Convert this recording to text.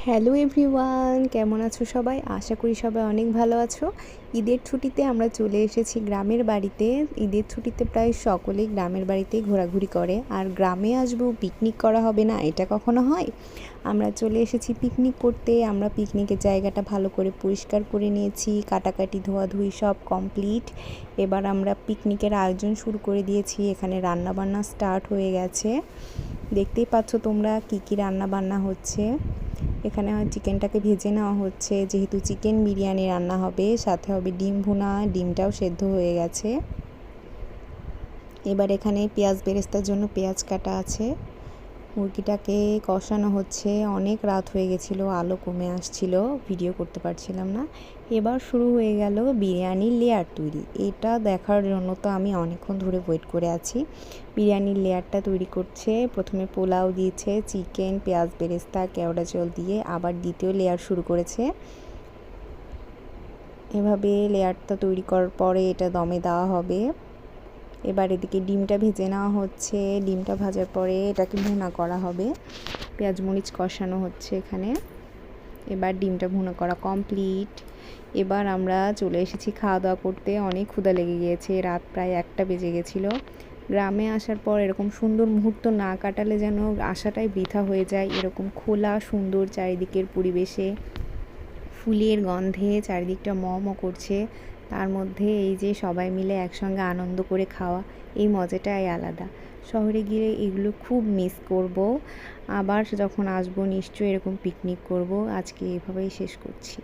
Hello everyone, কেমন আছো সবাই? আশা করি সবাই অনেক ভালো আছো। ঈদের ছুটিতে আমরা চলে এসেছি গ্রামের বাড়িতে। ঈদের ছুটিতে প্রায় সকলেই গ্রামের বাড়িতেই ঘোরাঘুরি করে, আর গ্রামে আসবো পিকনিক করা হবে না, এটা কখনো হয়? আমরা চলে এসেছি পিকনিক করতে। আমরা পিকনিকের জায়গাটা ভালো করে পরিষ্কার করে নিয়েছি, কাটাকাটি ধোয়াধুয়ি সব কমপ্লিট। এবার আমরা পিকনিকের আয়োজন শুরু করে দিয়েছি। এখানে রান্নাবান্না স্টার্ট হয়ে গেছে, দেখতেই পাচ্ছ তোমরা কি কি রান্না বান্না হচ্ছে। এখানে চিকেনটাকে ভেজে নেওয়া হচ্ছে, যেহেতু চিকেন বিরিয়ানি রান্না হবে, সাথে হবে ডিম ভুনা। ডিমটাও সেদ্ধ হয়ে গেছে। এবার এখানে পেঁয়াজ বেরেস্তার জন্য পেঁয়াজ কাটা আছে। মুরগিটাকে কষানো হচ্ছে। অনেক রাত হয়ে গেছিলো, আলো কমে আসছিল, ভিডিও করতে পারছিলাম না। এবার শুরু হয়ে গেল বিরিয়ানির লেয়ার তৈরি। এটা দেখার জন্য তো আমি অনেকক্ষণ ধরে ওয়েট করে আছি। বিরিয়ানির লেয়ারটা তৈরি করছে। প্রথমে পোলাও দিয়েছে, চিকেন, পেঁয়াজ বেরেস্তা, কেওড়া জল দিয়ে আবার দ্বিতীয় লেয়ার শুরু করেছে। এভাবে লেয়ারটা তৈরি করার পরে এটা দমে দেওয়া হবে। এবার এদিকে ডিমটা ভেজে নেওয়া হচ্ছে। ডিমটা ভাজার পরে এটাকে ভুনা করা হবে। পেঁয়াজ মরিচ কষানো হচ্ছে এখানে। এবার ডিমটা ভুনা করা কমপ্লিট। এবার আমরা চলে এসেছি খাওয়া দাওয়া করতে। অনেক ক্ষুধা লেগে গিয়েছে, রাত প্রায় 1টা বেজে গেছিলো। গ্রামে আসার পর এরকম সুন্দর মুহূর্ত না কাটালে যেন আসাটাই বৃথা হয়ে যায়। এরকম খোলা সুন্দর চারিদিকের পরিবেশে, ফুলের গন্ধে চারিদিকটা ম করছে, তার মধ্যে এই যে সবাই মিলে একসঙ্গে আনন্দ করে খাওয়া, এই মজাটাই আলাদা। শহরে গিয়ে এগুলো খুব মিস করব। আবার যখন আসবো নিশ্চয়ই এরকম পিকনিক করব। আজকে এভাবেই শেষ করছি।